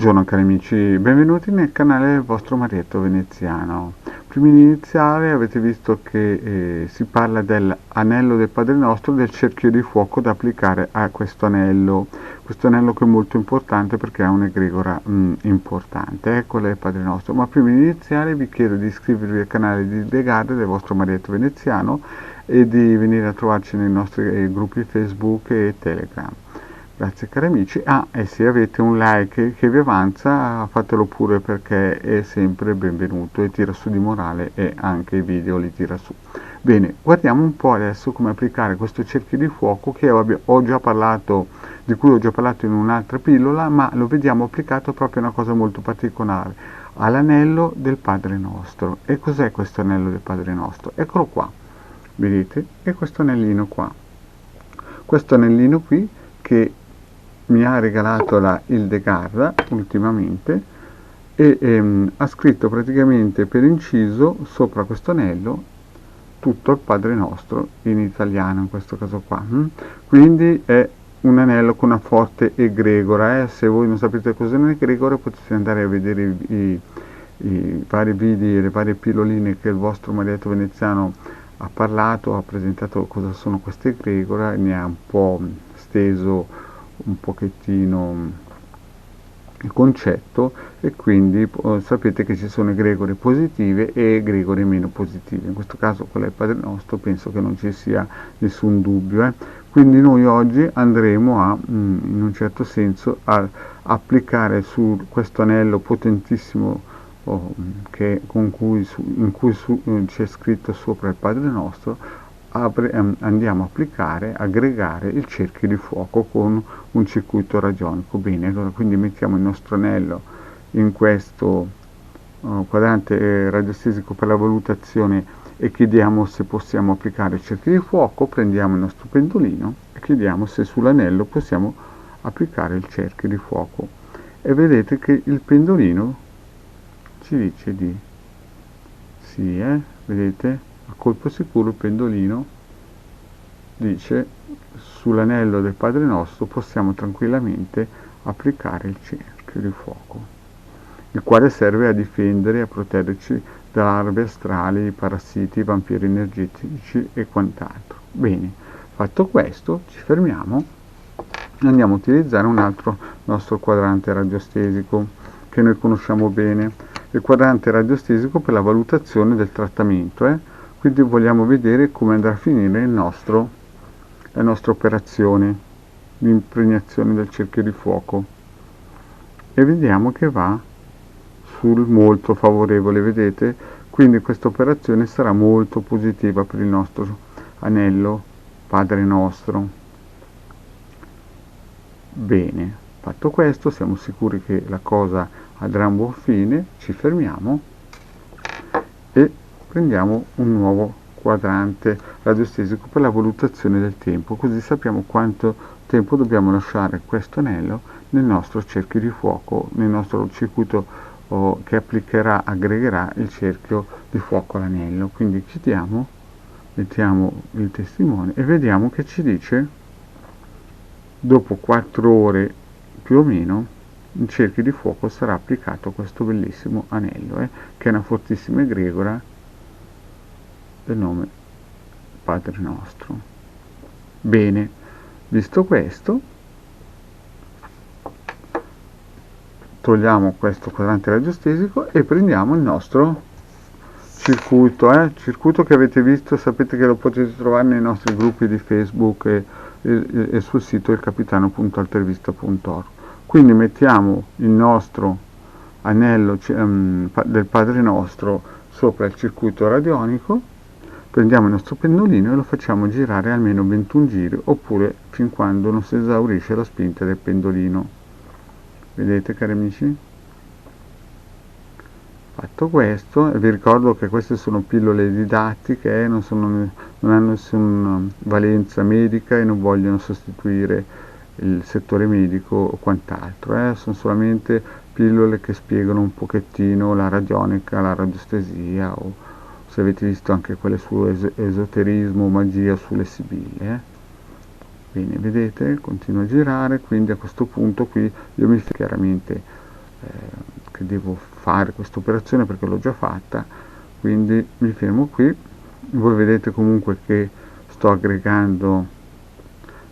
Buongiorno cari amici, benvenuti nel canale del vostro Marietto Veneziano. Prima di iniziare avete visto che si parla dell'anello del Padre Nostro, del cerchio di fuoco da applicare a questo anello che è molto importante perché ha un'egregora importante, quella del Padre Nostro. Ma prima di iniziare vi chiedo di iscrivervi al canale di The Guide del vostro Marietto Veneziano e di venire a trovarci nei nostri gruppi Facebook e Telegram. Grazie cari amici. E se avete un like che vi avanza, fatelo pure perché è sempre benvenuto e tira su di morale, e anche i video li tira su. Bene, guardiamo un po' adesso come applicare questo cerchio di fuoco di cui ho già parlato in un'altra pillola, ma lo vediamo applicato proprio a una cosa molto particolare, all'anello del Padre Nostro. E cos'è questo anello del Padre Nostro? Eccolo qua, vedete? È questo anellino qua. Questo anellino qui che mi ha regalato la Hildegarda ultimamente e ha scritto praticamente per inciso sopra questo anello tutto il Padre Nostro in italiano in questo caso qua. Quindi è un anello con una forte egregora. Se voi non sapete cos'è un'egregora potete andare a vedere i vari video e le varie pilloline che il vostro Marietto Veneziano ha parlato, ha presentato cosa sono queste egregore, ne ha un po' steso un pochettino il concetto, e quindi sapete che ci sono egregore positive e egregore meno positive. In questo caso quella del Padre Nostro penso che non ci sia nessun dubbio. Quindi noi oggi andremo in un certo senso a applicare su questo anello potentissimo in cui c'è scritto sopra il Padre Nostro. Andiamo a aggregare il cerchio di fuoco con un circuito radionico. Bene, quindi mettiamo il nostro anello in questo quadrante radiostesico per la valutazione e chiediamo se possiamo applicare il cerchio di fuoco. Prendiamo il nostro pendolino e chiediamo se sull'anello possiamo applicare il cerchio di fuoco, e vedete che il pendolino ci dice di sì, vedete? A colpo sicuro il pendolino dice sull'anello del Padre Nostro possiamo tranquillamente applicare il cerchio di fuoco, il quale serve a difendere e a proteggerci da larve astrali, parassiti, vampiri energetici e quant'altro. Bene, fatto questo ci fermiamo e andiamo a utilizzare un altro nostro quadrante radiostesico che noi conosciamo bene, il quadrante radiostesico per la valutazione del trattamento. Quindi vogliamo vedere come andrà a finire la nostra operazione di impregnazione del cerchio di fuoco, e vediamo che va sul molto favorevole, vedete? Quindi questa operazione sarà molto positiva per il nostro anello Padre Nostro. Bene, fatto questo siamo sicuri che la cosa andrà a un buon fine, ci fermiamo e prendiamo un nuovo quadrante radiostesico per la valutazione del tempo, così sappiamo quanto tempo dobbiamo lasciare questo anello nel nostro cerchio di fuoco, nel nostro circuito che aggregherà il cerchio di fuoco all'anello. Quindi chiudiamo, mettiamo il testimone e vediamo che ci dice dopo 4 ore più o meno il cerchio di fuoco sarà applicato a questo bellissimo anello, che è una fortissima egregora del nome Padre Nostro. Bene, visto questo, togliamo questo quadrante radiostesico e prendiamo il nostro circuito che avete visto, sapete che lo potete trovare nei nostri gruppi di Facebook e sul sito ilcapitano.altervista.org. Quindi mettiamo il nostro anello del Padre Nostro sopra il circuito radionico, prendiamo il nostro pendolino e lo facciamo girare almeno 21 giri, oppure fin quando non si esaurisce la spinta del pendolino. Vedete cari amici? Fatto questo, vi ricordo che queste sono pillole didattiche, non hanno nessuna valenza medica e non vogliono sostituire il settore medico o quant'altro, sono solamente pillole che spiegano un pochettino la radionica, la radiostesia, o se avete visto anche quelle su esoterismo, magia, sulle sibille. Bene, vedete, continua a girare, quindi a questo punto qui io mi chiaramente che devo fare questa operazione perché l'ho già fatta, quindi mi fermo qui. Voi vedete comunque che sto aggregando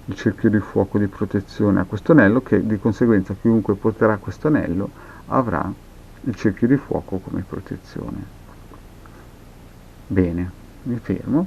il cerchio di fuoco di protezione a questo anello, che di conseguenza chiunque porterà questo anello avrà il cerchio di fuoco come protezione. Bene, mi fermo.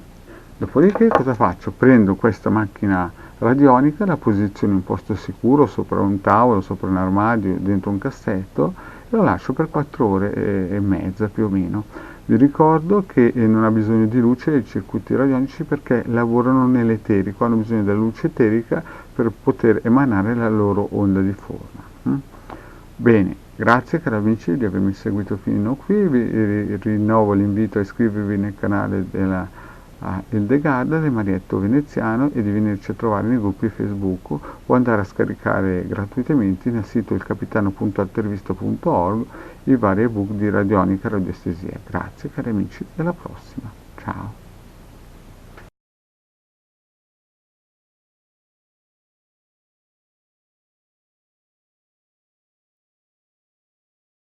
Dopodiché cosa faccio? Prendo questa macchina radionica, la posiziono in posto sicuro sopra un tavolo, sopra un armadio, dentro un cassetto e lo lascio per 4 ore e mezza più o meno. Vi ricordo che non ha bisogno di luce i circuiti radionici perché lavorano nell'eterico, hanno bisogno della luce eterica per poter emanare la loro onda di forma. Bene, grazie cari amici di avermi seguito fino qui, vi rinnovo l'invito a iscrivervi nel canale della Hildegard del Marietto Veneziano e di venirci a trovare nei gruppi Facebook o andare a scaricare gratuitamente nel sito ilcapitano.altervista.org i vari ebook di radionica e radioestesia. Grazie cari amici e alla prossima, ciao!